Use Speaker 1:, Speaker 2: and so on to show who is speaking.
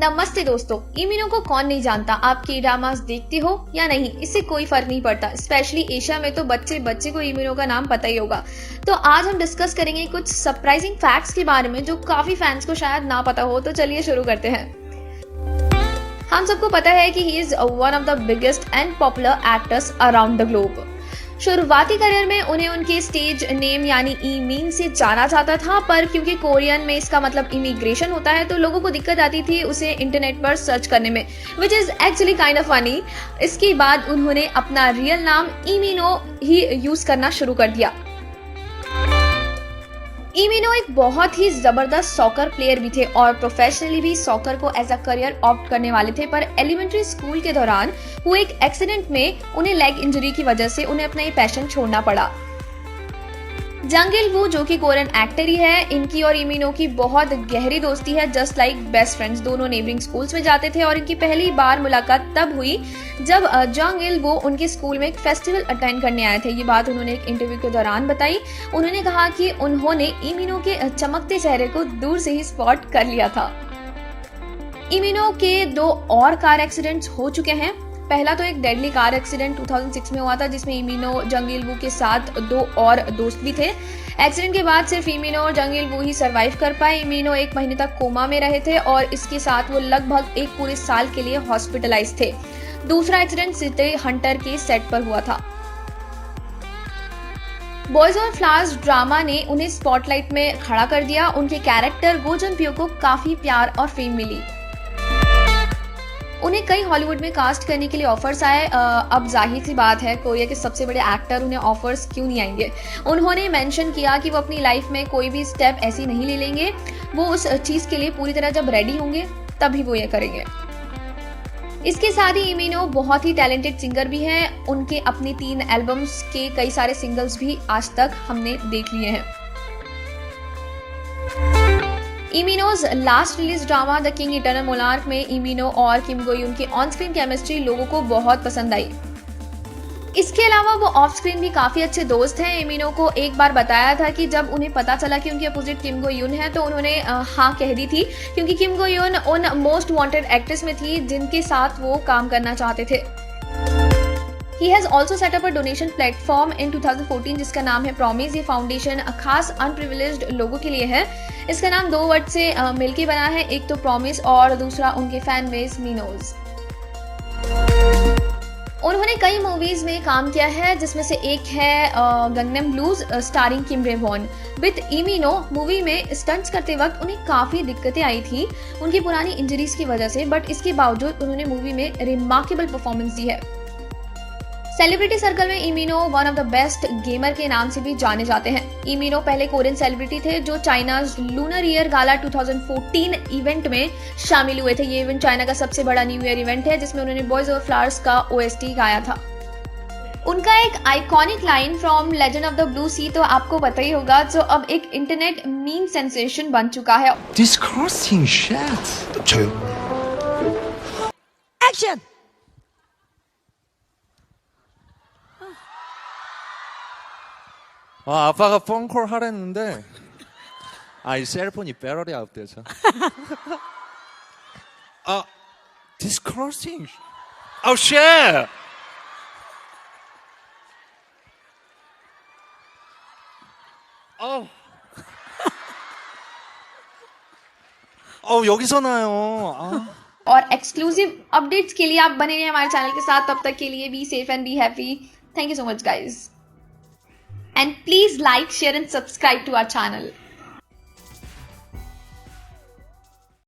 Speaker 1: नमस्ते दोस्तों, इमिनो को कौन नहीं जानता। आप के ड्रामास देखते हो या नहीं, इससे कोई फर्क नहीं पड़ता। स्पेशली एशिया में तो बच्चे बच्चे को इमिनो का नाम पता ही होगा। तो आज हम डिस्कस करेंगे कुछ सरप्राइजिंग फैक्ट्स के बारे में जो काफी फैंस को शायद ना पता हो। तो चलिए शुरू करते हैं। हम सबको पता है कि he is one of the biggest and popular actors around the globe. शुरुआती करियर में उन्हें उनके स्टेज नेम यानी इमीन से जाना जाता था, पर क्योंकि कोरियन में इसका मतलब इमिग्रेशन होता है तो लोगों को दिक्कत आती थी उसे इंटरनेट पर सर्च करने में, which is actually kind of funny. इसके बाद उन्होंने अपना रियल नाम इमिनो ही यूज करना शुरू कर दिया। इमिनो एक बहुत ही जबरदस्त सॉकर प्लेयर भी थे और प्रोफेशनली भी सॉकर को एज अ करियर ऑप्ट करने वाले थे, पर एलिमेंट्री स्कूल के दौरान हुए एक एक्सीडेंट में उन्हें लेग इंजरी की वजह से उन्हें अपना ये पैशन छोड़ना पड़ा। जंग इल वू जो कि कोरियन एक्टर ही है, इनकी और इमिनो की बहुत गहरी दोस्ती है, जस्ट लाइक बेस्ट फ्रेंड्स। दोनों नेबरिंग स्कूल्स में जाते थे और इनकी पहली बार मुलाकात तब हुई जब जंग इल वू उनके स्कूल में एक फेस्टिवल अटेंड करने आए थे। ये बात उन्होंने एक इंटरव्यू के दौरान बताई। उन्होंने कहा कि उन्होंने इमिनो के चमकते चेहरे को दूर से ही स्पॉट कर लिया था। इमिनो के 2 और कार एक्सीडेंट्स हो चुके हैं। पहला तो एक डेडली कार एक्सीडेंट 2006 में हुआ था जिसमें इमिनो जंग इल वू के साथ 2 और दोस्त भी थे। एक्सीडेंट के बाद सिर्फ इमिनो और जंग इल वू ही सरवाइव कर पाए। इमिनो 1 महीने तक कोमा में रहे थे और इसके साथ वो लगभग 1 पूरे साल के लिए हॉस्पिटलाइज थे। दूसरा एक्सीडेंट सिटी हंटर के सेट पर हुआ था। बॉयज ऑन फ्लावर्स ड्रामा ने उन्हें स्पॉटलाइट में खड़ा कर दिया। उनके कैरेक्टर गो जन प्यो को काफी प्यार और फेम मिली। उन्हें कई हॉलीवुड में कास्ट करने के लिए ऑफर्स आए। अब जाहिर सी बात है, कोरिया के सबसे बड़े एक्टर उन्हें ऑफर्स क्यों नहीं आएंगे। उन्होंने मेंशन किया कि वो अपनी लाइफ में कोई भी स्टेप ऐसी नहीं ले लेंगे। वो उस चीज के लिए पूरी तरह जब रेडी होंगे तभी वो ये करेंगे। इसके साथ ही इमिनो बहुत ही टैलेंटेड सिंगर भी हैं। उनके अपनी 3 एल्बम्स के कई सारे सिंगल्स भी आज तक हमने देख लिए हैं। इमिनोज last release drama the king eternal monarch में इमिनो और किम गो यून की ऑन स्क्रीन केमिस्ट्री लोगों को बहुत पसंद आई। इसके अलावा वो ऑफ स्क्रीन भी काफी अच्छे दोस्त हैं। इमिनो को एक बार बताया था कि जब उन्हें पता चला कि उनके अपोजिट किम गो यून है तो उन्होंने हाँ कह दी थी, क्योंकि किम गो यून उन मोस्ट वांटेड एक्ट्रेस में थी जिनके साथ वो काम करना चाहते थे। He has also set up a donation platform in 2014 जिसका नाम है प्रॉमिस। ये फाउंडेशन खास अनप्रिविलेज्ड लोगों के लिए है। इसका नाम 2 वर्ड से मिलकर बना है, एक तो प्रॉमिस और दूसरा उनके फैन बेस मिनोज। उन्होंने कई मूवीज में काम किया है जिसमें से एक है Gangnam blues starring Kim Raewon. With इमिनो मूवी में स्टंट्स करते वक्त उन्हें काफी दिक्कतें आई थी उनकी पुरानी इंजरीज की वजह से, बट इसके बावजूद उन्होंने मूवी में रिमार्केबल परफॉर्मेंस दी है। सेलिब्रिटी सर्कल में imino one of the best gamer के नाम से भी जाने जाते हैं। इमिनो पहले कोरियन सेलिब्रिटी थे जो चाइनाज लूनर ईयर गाला 2014 इवेंट में शामिल हुए थे। ये इवेंट चाइना का सबसे बड़ा न्यू ईयर इवेंट है जिसमें उन्होंने बॉयज ऑफ फ्लावर्स का OST गाया था। उनका एक iconic line from legend of the blue sea तो आपको पता ही होगा, जो अब एक इंटरनेट मीम सेंसेशन बन चुका है।
Speaker 2: Disgusting shit.
Speaker 3: Action!
Speaker 2: 아빠가 폰콜 하랬는데 이 셀폰이 배터리 아웃돼서 disgusting. Oh shit. 여기서 나요.
Speaker 1: और एक्सक्लूसिव अपडेट्स के लिए आप बने रहिए हमारे चैनल के साथ। तब तक के लिए be safe and be happy. Thank you so much guys, and please like, share and subscribe to our channel.